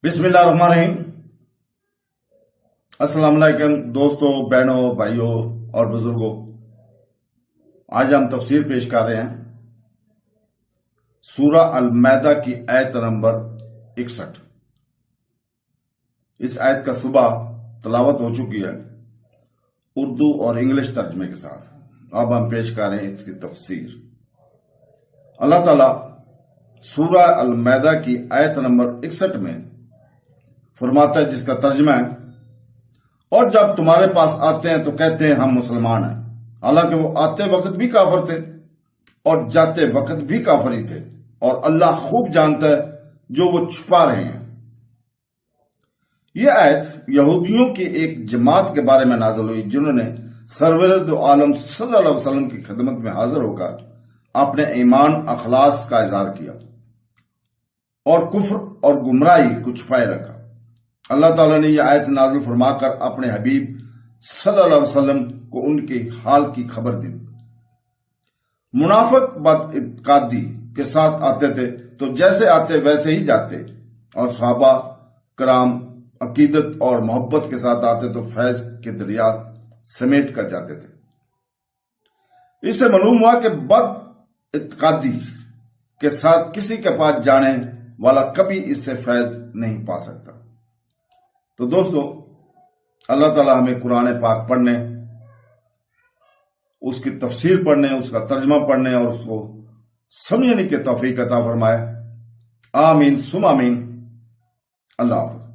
بسم اللہ الرحمن الرحیم۔ السلام علیکم دوستوں، بہنوں، بھائیوں اور بزرگوں، آج ہم تفسیر پیش کر رہے ہیں سورہ المائدہ کی آیت نمبر 61۔ اس آیت کا صبح تلاوت ہو چکی ہے اردو اور انگلش ترجمے کے ساتھ۔ اب ہم پیش کر رہے ہیں اس کی تفسیر۔ اللہ تعالیٰ سورہ المائدہ کی آیت نمبر 61 میں فرماتا ہے، جس کا ترجمہ ہے، اور جب تمہارے پاس آتے ہیں تو کہتے ہیں ہم مسلمان ہیں، حالانکہ وہ آتے وقت بھی کافر تھے اور جاتے وقت بھی کافر ہی تھے، اور اللہ خوب جانتا ہے جو وہ چھپا رہے ہیں۔ یہ آیت یہودیوں کی ایک جماعت کے بارے میں نازل ہوئی جنہوں نے سرور دو عالم صلی اللہ علیہ وسلم کی خدمت میں حاضر ہو کر اپنے ایمان اخلاص کا اظہار کیا اور کفر اور گمراہی کو چھپائے رکھا۔ اللہ تعالیٰ نے یہ آیت نازل فرما کر اپنے حبیب صلی اللہ علیہ وسلم کو ان کے حال کی خبر دی۔ منافق بد اعتقادی کے ساتھ آتے تھے تو جیسے آتے ویسے ہی جاتے، اور صحابہ کرام عقیدت اور محبت کے ساتھ آتے تو فیض کے دریا سمیٹ کر جاتے تھے۔ اس سے معلوم ہوا کہ بد اعتقادی کے ساتھ کسی کے پاس جانے والا کبھی اس سے فیض نہیں پا سکتا۔ تو دوستو، اللہ تعالیٰ ہمیں قرآن پاک پڑھنے، اس کی تفسیر پڑھنے، اس کا ترجمہ پڑھنے اور اس کو سمجھنے کی توفیق عطا فرمائے۔ آمین ثم آمین۔ اللہ حافظ۔